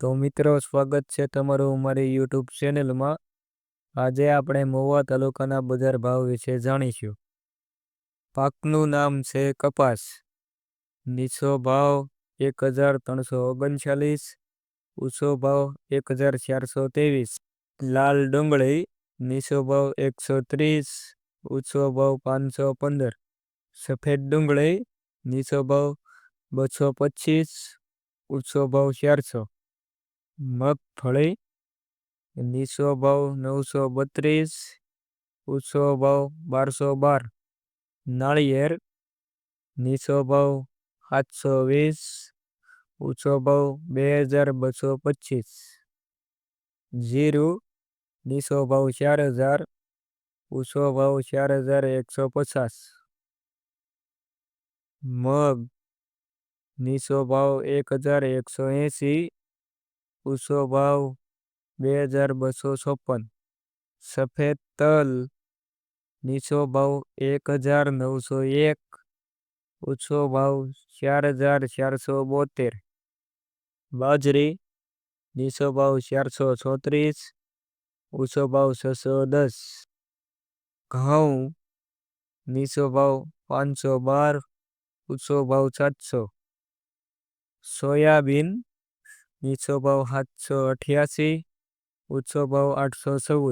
તો મિત્રો, સ્વાગત છે તમારું અમારી યુટ્યુબ ચેનલમાં. આજે આપણે મહુવા તાલુકાના બજાર ભાવ વિશે જાણીશું. પાકનું નામ છે કપાસ. નીચો ભાવ 1339, ઊંચો ભાવ 1423. લાલ ડુંગળી નીચો ભાવ 130, ઊંચો ભાવ 515. સફેદ ડુંગળી નીચો ભાવ 225, ઊંચો ભાવ 400. મગફળી નીચો ભાવ 932, ઊંચો ભાવ 1212. નાળિયેર નીચો ભાવ 720, ઊંચો ભાવ 2225. જીરું નીચો ભાવ 4000, ઊંચો ભાવ 4150. મગ નીચો ભાવ 1180, ઊંચો ભાવ 2256. સફેદ તલ નીચો ભાવ 1901, ઊંચો ભાવ 4472. બાજરી નીચો ભાવ 436, ઊંચો ભાવ 610. ઘઉં નીચો ભાવ 512, ઊંચો ભાવ 700. સોયાબીન નીચો ભાવ 788, ઊંચો ભાવ 814.